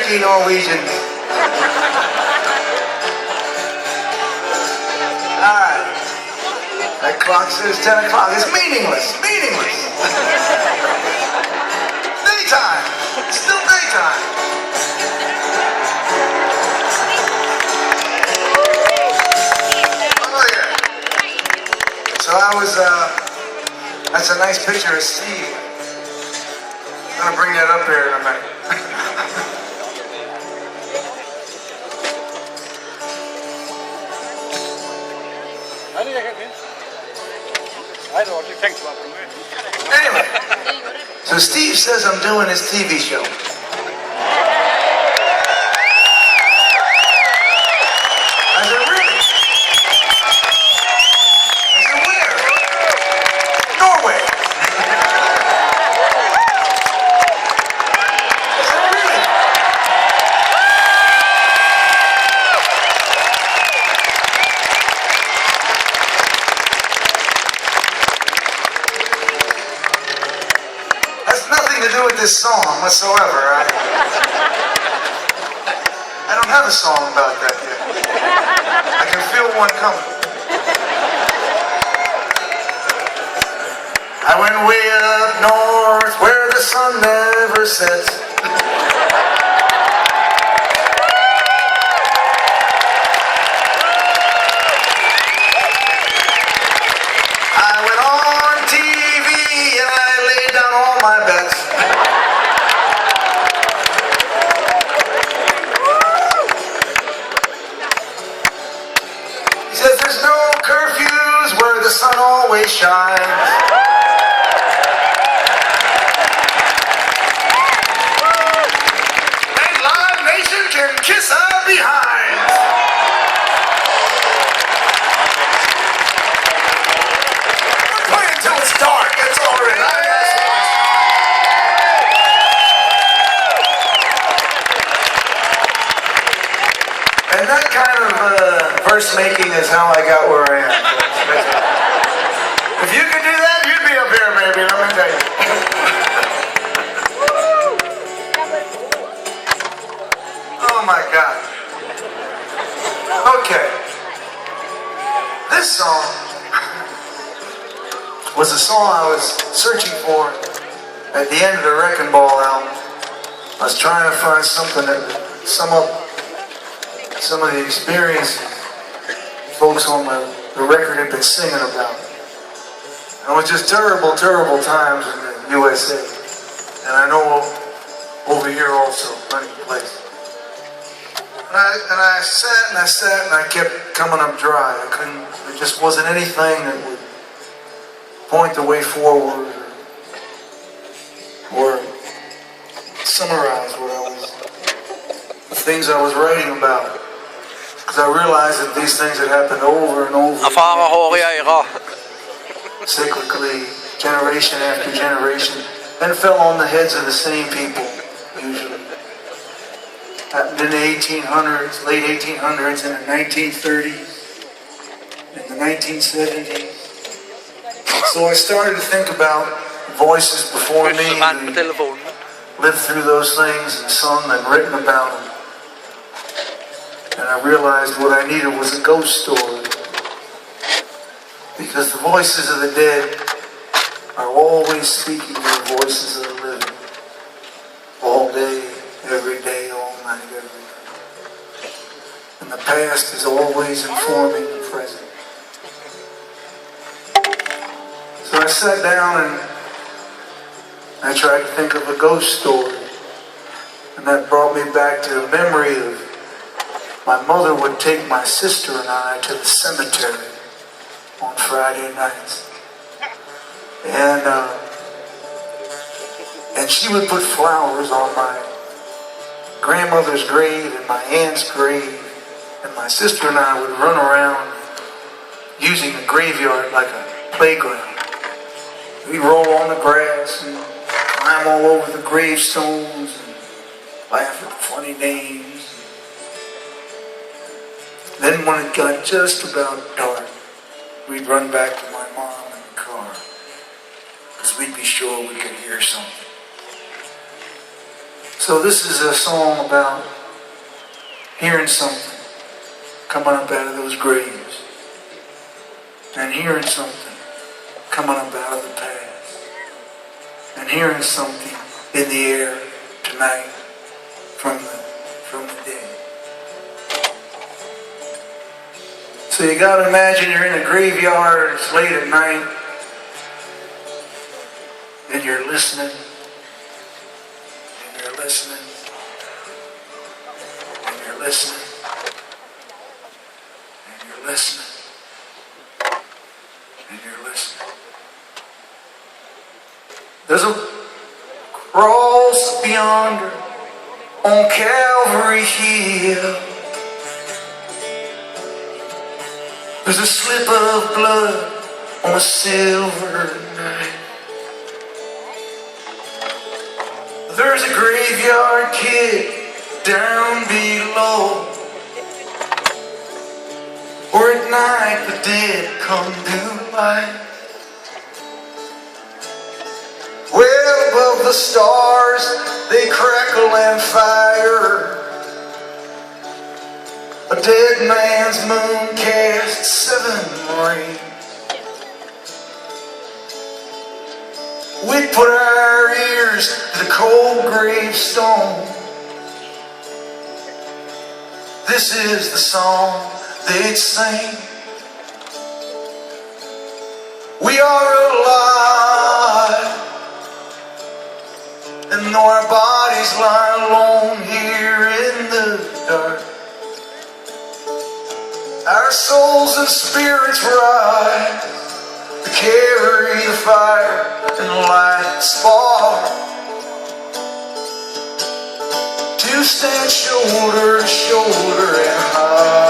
Shaggy Norwegians. Alright. That clock says 10 o'clock. It's meaningless. Meaningless. Daytime. It's still daytime. Oh yeah. So I was, that's a nice picture of Steve. I'm gonna bring that up here in a minute. Anyway, so Steve says I'm doing his TV show. I said, really? I said, where? Norway. I said, really? Has nothing to do with this song whatsoever. I don't have a song about that yet. I can feel one coming. I went way up north where the sun never sets. I went on TV and I laid down all my bets. He says there's no curfews where the sun always shines. And Live Nation can kiss our behinds. We're playing till it's dark, that's all right. And that kind of verse making is how I got where I am. If you could do that, you'd be up here, baby, let me tell you. Oh my God. Okay. This song was a song I was searching for at the end of the Wrecking Ball album. I was trying to find something that would sum up some of the experiences folks on the record had been singing about. And it was just terrible, terrible times in the USA. And I know over here also, plenty of places. And I sat and I sat and I kept coming up dry. I couldn't, there just wasn't anything that would point the way forward or summarize what I was, the things I was writing about. Because I realized that these things had happened over and over cyclically, generation after generation, and fell on the heads of the same people, usually. Happened in the 1800s, late 1800s, in the 1930s, in the 1970s. So I started to think about voices before me who lived through those things and sung and written about them. And I realized what I needed was a ghost story. Because the voices of the dead are always speaking to the voices of the living. All day, every day, all night, every night. And the past is always informing the present. So I sat down and I tried to think of a ghost story. And that brought me back to the memory of my mother would take my sister and I to the cemetery on Friday nights. And she would put flowers on my grandmother's grave and my aunt's grave. And my sister and I would run around using the graveyard like a playground. We'd roll on the grass and climb all over the gravestones and laugh at funny names. Then when it got just about dark, we'd run back to my mom in the car, because we'd be sure we could hear something. So this is a song about hearing something coming up out of those graves, and hearing something coming up out of the past, and hearing something in the air tonight from the dead. So you gotta imagine you're in a graveyard, it's late at night, and you're listening, and you're listening, and you're listening, and you're listening, and you're listening. There's a cross yonder on Calvary Hill. There's a slip of blood on a silver knife. There's a graveyard kid down below, where at night the dead come to life. Well above the stars they crackle and fire. A dead man's moon casts 7 rays. We put our ears to the cold gravestone. This is the song they'd sing. We are alive, and though our bodies lie alone here in the dark, our souls and spirits rise to carry the fire and light the spark, to stand shoulder to shoulder and high.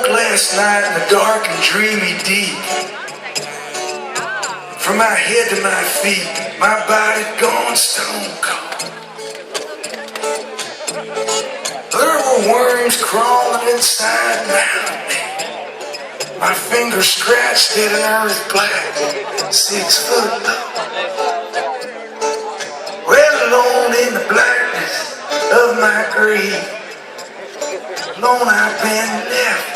Last night in the dark and dreamy deep, from my head to my feet, my body gone stone cold. There were worms crawling inside my fingers scratched at an earth black 6 foot low. Well, alone in the blackness of my grave, alone I've been left.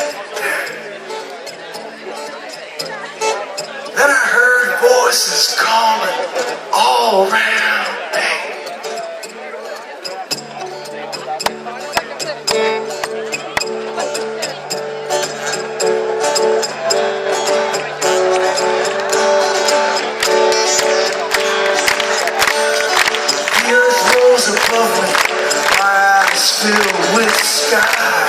Then I heard voices calling all around. Hey. The earth rose above me, my eyes filled with sky.